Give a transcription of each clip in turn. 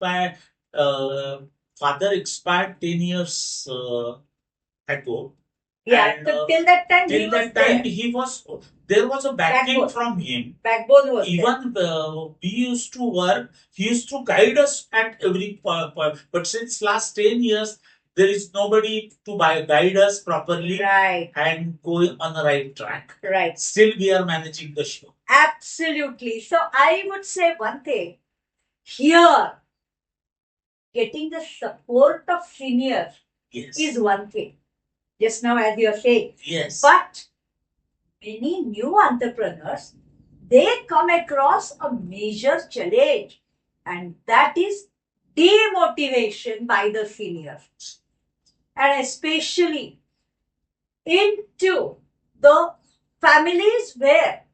My father expired 10 years ago. Yeah, And so till that time he till was that time, there. there was a backing Backbone. from him. Backbone was there. Even we used to work, he used to guide us at every point. But since last 10 years, there is nobody to guide us properly Right, and go on the right track. right. Still, we are managing the show. Absolutely. So I would say one thing here, getting the support of seniors Yes. is one thing. Just now, as you're saying. Yes. But many new entrepreneurs, they come across a major challenge, and that is demotivation by the seniors, and especially into the families where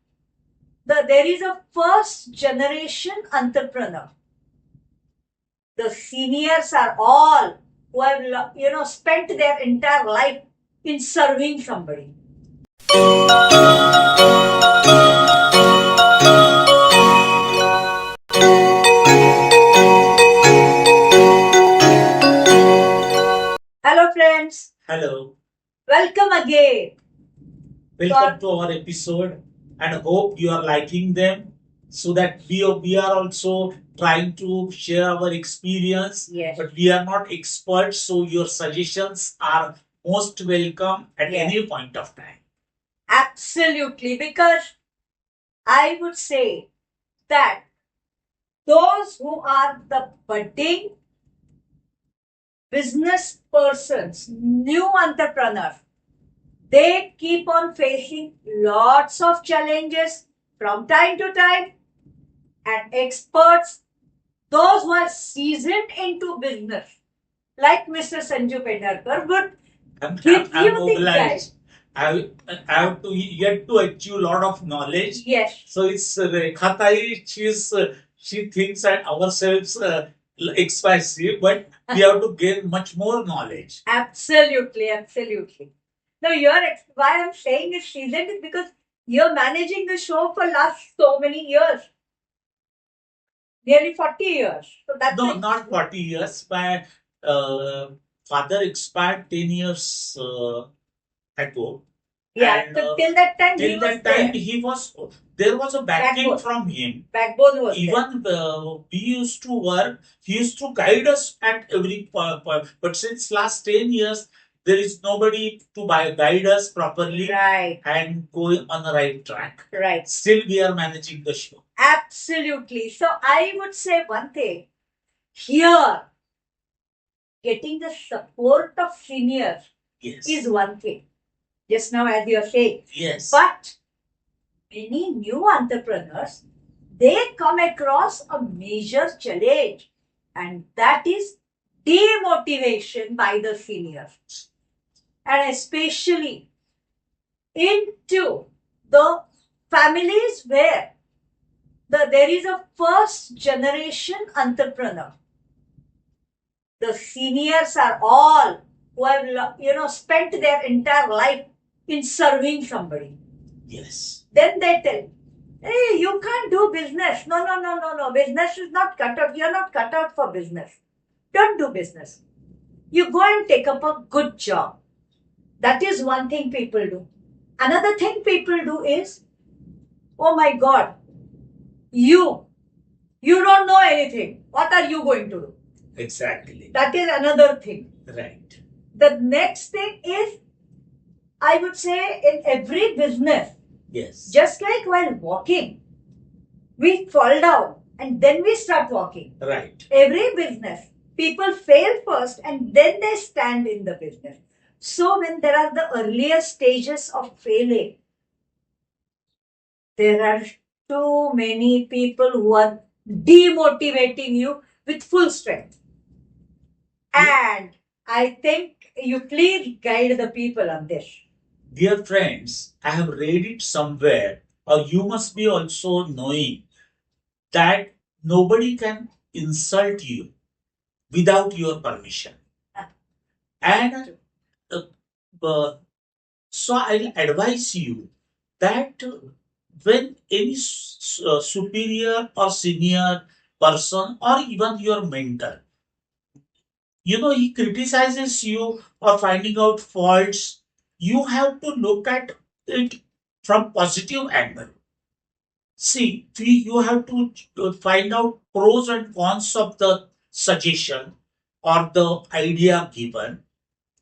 there is a first generation entrepreneur. The seniors are all who have spent their entire life in serving somebody. Hello, friends. Hello. Welcome again. Welcome to our episode, and hope you are liking them, so that we are also trying to share our experience. Yes. But we are not experts, so your suggestions are most welcome at Yes. any point of time. Absolutely, because I would say that those who are the budding business persons, new entrepreneurs, they keep on facing lots of challenges from time to time, and experts, those who are seasoned into business, like Mr. Sanju Pendarkar, would give you the guide. I have to yet to achieve a lot of knowledge. Yes. So it's Rekha Tai, she thinks that ourselves XYZ, but we have to gain much more knowledge. Absolutely, absolutely. Now, why I'm saying is seasoned is because you're managing the show for last so many years, nearly 40 years. So that's No, not 40 years. My father expired 10 years ago. Yeah, And so till that time till that time, there was a backing Backbone. from him. Backbone was there. Even we used to work, he used to guide us at every point. But since last 10 years, there is nobody to guide us properly Right, and go on the right track. right. Still, we are managing the show. Absolutely. So I would say one thing here, getting the support of seniors Yes. is one thing. Just now, as you're saying. Yes. But many new entrepreneurs, they come across a major challenge, and that is demotivation by the seniors, and especially into the families where there is a first generation entrepreneur. The seniors are all who have spent their entire life in serving somebody. Yes. Then they tell, hey, you can't do business. No. Business is not cut out. You're not cut out for business. Don't do business. You go and take up a good job. That is one thing people do. Another thing people do is, oh my God, you don't know anything. What are you going to do? Exactly. That is another thing. Right. The next thing is, I would say, in every business, Yes. just like while walking, we fall down and then we start walking. Right. Every business, people fail first and then they stand in the business. So when there are the earlier stages of failing, there are too many people who are demotivating you with full strength. And I think you please guide the people on this. Dear friends, I have read it somewhere, or you must be also knowing that nobody can insult you without your permission. And so I'll advise you that when any superior or senior person or even your mentor. He criticizes you or finding out faults. You have to look at it from positive angle. See, you have to find out pros and cons of the suggestion or the idea given,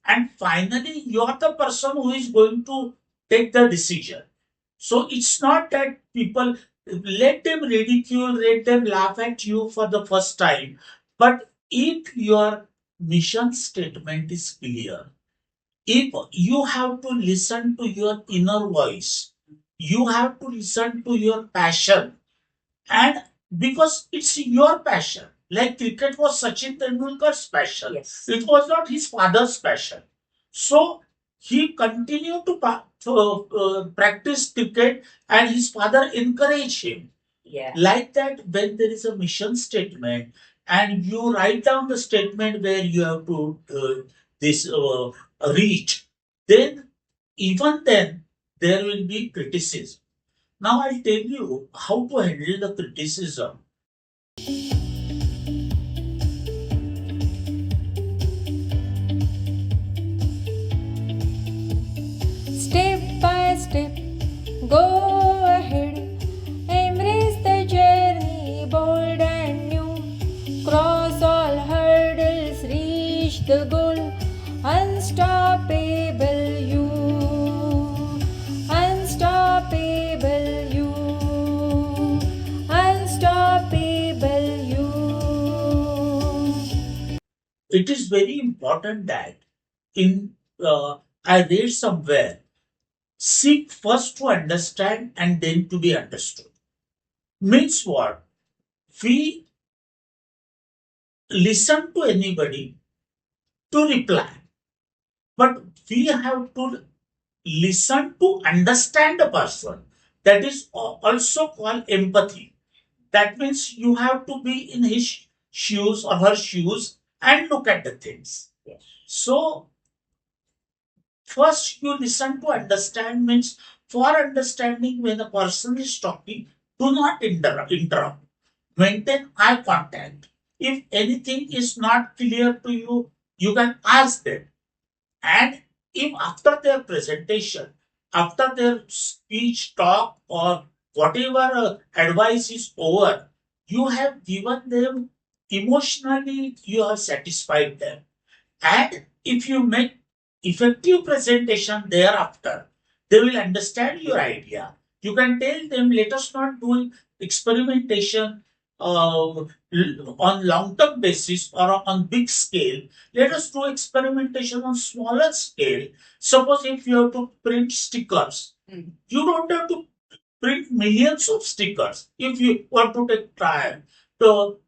and finally you are the person who is going to take the decision. So it's not that people, let them ridicule, let them laugh at you for the first time, but if your mission statement is clear, if you have to listen to your inner voice, you have to listen to your passion, and because it's your passion, like cricket was Sachin Tendulkar's passion, Yes. it was not his father's passion. So he continued to practice cricket, and his father encouraged him. Yeah. Like that, when there is a mission statement and you write down the statement where you have to this reach, then even then there will be criticism. Now I'll tell you how to handle the criticism. Step by step, go ahead, embrace the journey, bold and new. Cross all hurdles, reach the goal, unstoppable you, unstoppable you, unstoppable you. It is very important that in I read somewhere, seek first to understand and then to be understood. Means what? We listen to anybody to reply, but we have to listen to understand a person. That is also called empathy. That means you have to be in his shoes or her shoes and look at the things. Yes. So first, you listen to understand means, for understanding when a person is talking, do not interrupt. Maintain eye contact. If anything is not clear to you, you can ask them. And if after their presentation, after their speech, talk, or whatever advice is over, you have given them emotionally, you have satisfied them, and if you make effective presentation thereafter, they will understand your idea. You can tell them, let us not do experimentation on long-term basis or on big scale. Let us do experimentation on smaller scale. Suppose if you have to print stickers, Mm. you don't have to print millions of stickers. If you want to take time to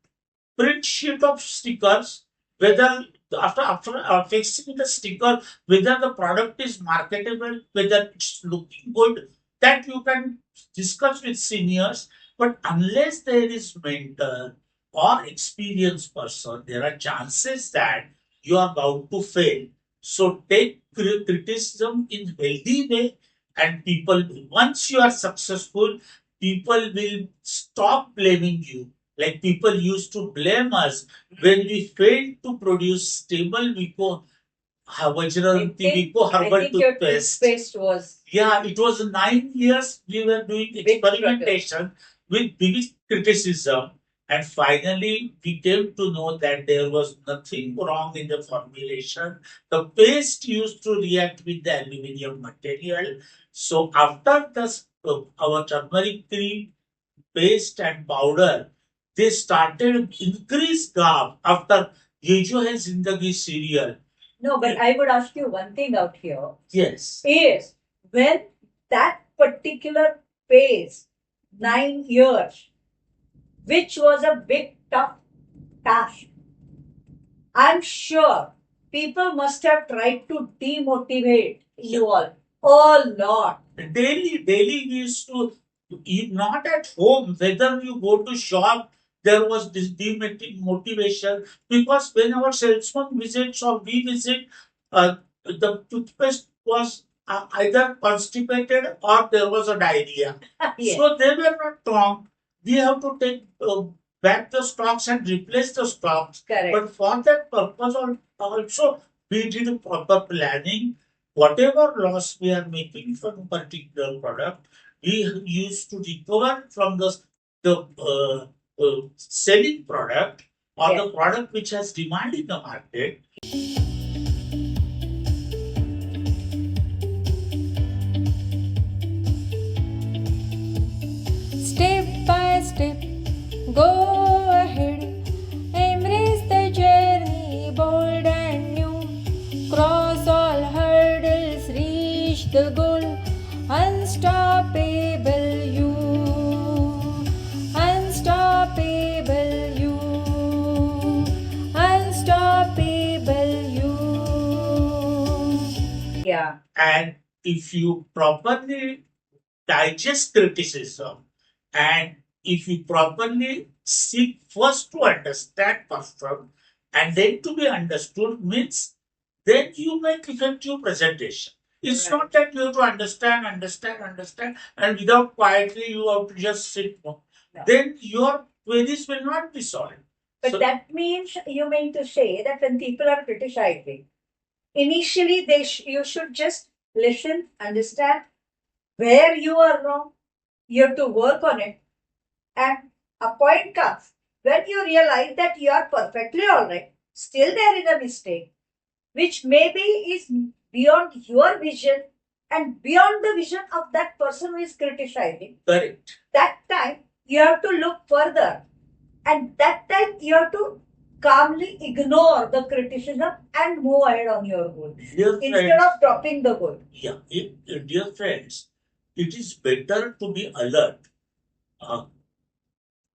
print sheet of stickers, whether after fixing the sticker, whether the product is marketable, whether it's looking good, that you can discuss with seniors. But unless there is mentor or experienced person, there are chances that you are bound to fail. So take criticism in healthy way, and people, once you are successful, people will stop blaming you. Like people used to blame us when we failed to produce stable Vico Vajranti Vico I herbal think your toothpaste. toothpaste was Yeah, it was 9 years we were doing Big experimentation with big criticism. And finally, we came to know that there was nothing wrong in the formulation. The paste used to react with the aluminium material. So after our turmeric cream, paste and powder, they started increase gap after Ye Jo Hai Zindagi serial. no, but I would ask you one thing out here Yes. is when that particular phase, 9 years, which was a big tough task, I'm sure people must have tried to demotivate you all a lot. Daily we used to eat, not at home, whether you go to shop, there was this demotivation, because when our salesman visits or we visit, the toothpaste was either constipated or there was a diarrhea. Yes. So they were not wrong. We have to take back the stocks and replace the stocks. Correct. But for that purpose also, we did proper planning. Whatever loss we are making from a particular product, we used to recover from the selling product or Yes. the product which has demand in the market. Step by step, go ahead. Embrace the journey, bold and new. Cross all hurdles, reach the goal. Unstoppable you. Unstoppable you. Unstoppable you. Yeah. And if you properly digest criticism and if you properly seek first to understand person and then to be understood means then you make effective presentation. It's Right. not that you have to understand, and without quietly you have to just sit. No. No. Then your queries will not be solved. But So- that means you mean to say that when people are criticizing, initially you should just listen, understand where you are wrong. You have to work on it. And a point comes when you realize that you are perfectly all right, still there is a mistake, which maybe is beyond your vision and beyond the vision of that person who is criticizing. Correct. That time you have to look further, and that time you have to calmly ignore the criticism and move ahead on your goal Dear instead friends, of dropping the goal. yeah, dear friends, it is better to be alert.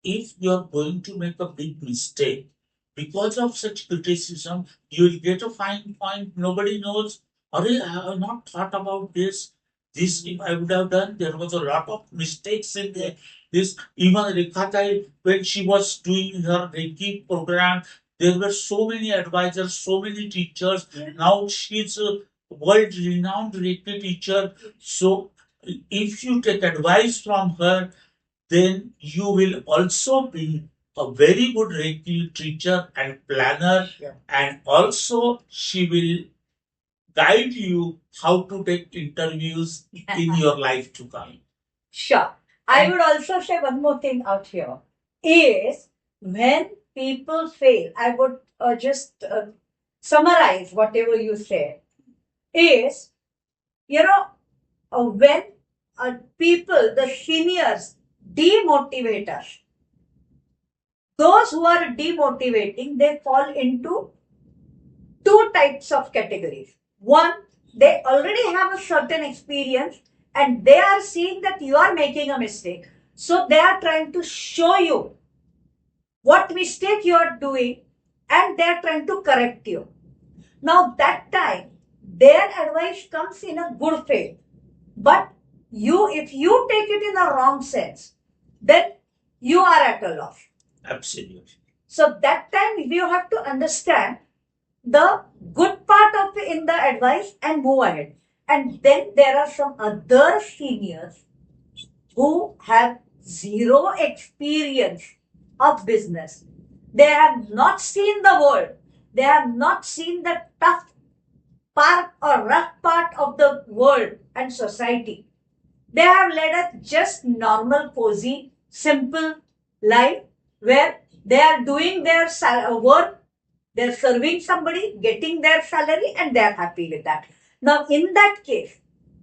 If you are going to make a big mistake because of such criticism, you will get a fine point. Nobody knows. Arey, I have not thought about this. This if I would have done, there was a lot of mistakes in there. This even Rekha, when she was doing her Reiki program, there were so many advisors, so many teachers. Now she's a world renowned Reiki teacher. So if you take advice from her, then you will also be a very good Reiki teacher and planner, Yeah. and also she will guide you how to take interviews in your life to come. Sure. I And- would also say one more thing out here is when people fail, I would just summarize whatever you said is, when people, the seniors, demotivate us. Those who are demotivating, they fall into two types of categories. One, they already have a certain experience and they are seeing that you are making a mistake. So they are trying to show you what mistake you are doing and they are trying to correct you. Now, that time, their advice comes in a good faith. But if you take it in a wrong sense, then you are at a loss. Absolutely. So that time you have to understand the good part of in the advice and move ahead. And then there are some other seniors who have zero experience of business. They have not seen the world. They have not seen the tough part or rough part of the world and society. They have led a just normal, cozy, simple life where they are doing their work, they're serving somebody, getting their salary, and they're happy with that. Now, in that case,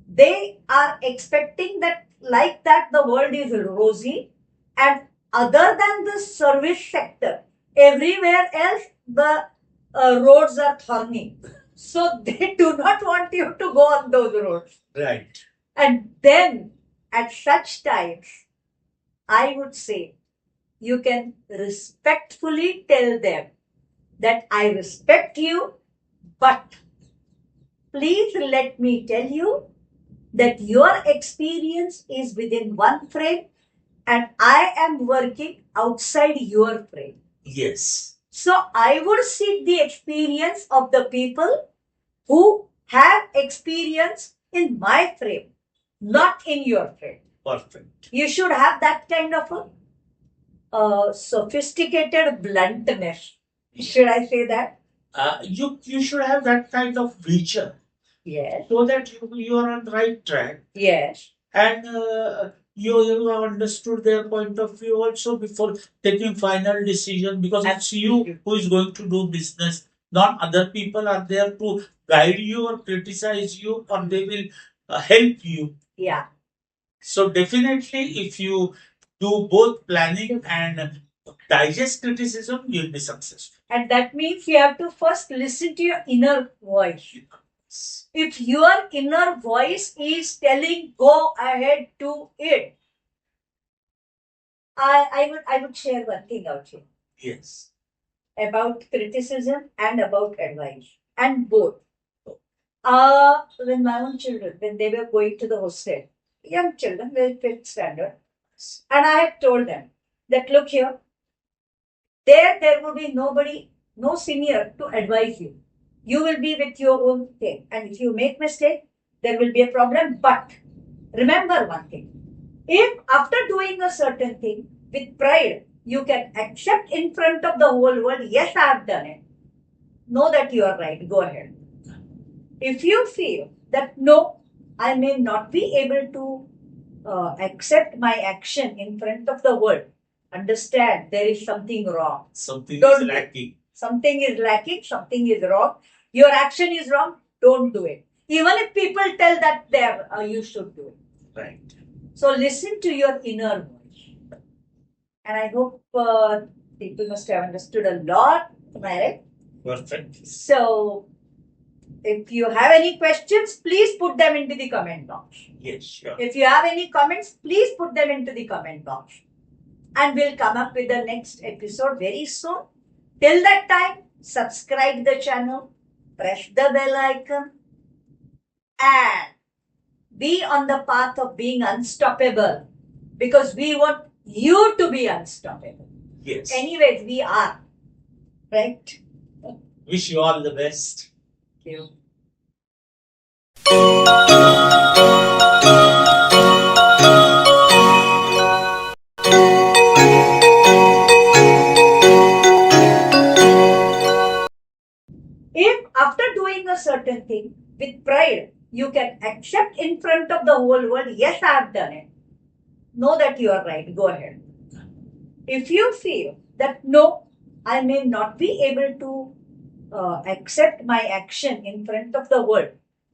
they are expecting that, like that, the world is rosy, and other than the service sector, everywhere else, the roads are thorny. So, they do not want you to go on those roads. Right. And then at such times, I would say you can respectfully tell them that I respect you, but please let me tell you that your experience is within one frame and I am working outside your frame. Yes. So I would seek the experience of the people who have experience in my frame, not in your frame. Perfect. You should have that kind of a sophisticated bluntness. Should I say that? You should have that kind of vision Yes. so that you are on the right track, Yes. and you have understood their point of view also before taking final decision, because it's you Absolutely. who is going to do business, not other people are there to guide you or criticize you, or they will help you. Yeah. So definitely, if you do both planning and digest criticism, you'll be successful. And that means you have to first listen to your inner voice. If your inner voice is telling go ahead, do it. I would share one thing out here Yes. about criticism and about advice. And both. When my own children, when they were going to the hostel, young children, very fifth standard, and I had told them that look here, there will be nobody, no senior to advise you. You will be with your own thing. And if you make mistake, there will be a problem. But remember one thing. If after doing a certain thing with pride, you can accept in front of the whole world, yes, I have done it. Know that you are right. Go ahead. If you feel that no, I may not be able to accept my action in front of the world, understand there is something wrong. Something Don't is do it. lacking. Something is lacking, something is wrong. Your action is wrong, don't do it. Even if people tell that you should do it. Right. So listen to your inner voice. And I hope people must have understood a lot. Am I right? Perfect. So if you have any questions, please put them into the comment box. Yes, sure. If you have any comments, please put them into the comment box. And we'll come up with the next episode very soon. Till that time, subscribe the channel, press the bell icon, and be on the path of being unstoppable, because we want you to be unstoppable. Yes. Anyways, we are. Right? Wish you all the best. Thank you. If after doing a certain thing with pride, you can accept in front of the whole world, yes, I have done it. Know that you are right. Go ahead. If you feel that no, I may not be able to accept my action in front of the world,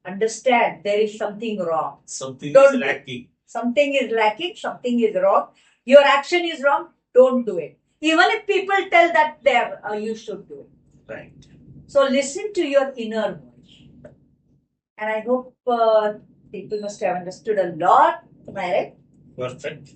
understand there is something wrong. Something Don't is do it. lacking. Something is lacking, something is wrong. Your action is wrong, don't do it. Even if people tell that you should do it. Right. So listen to your inner voice. And I hope people must have understood a lot. Am I right? Perfect.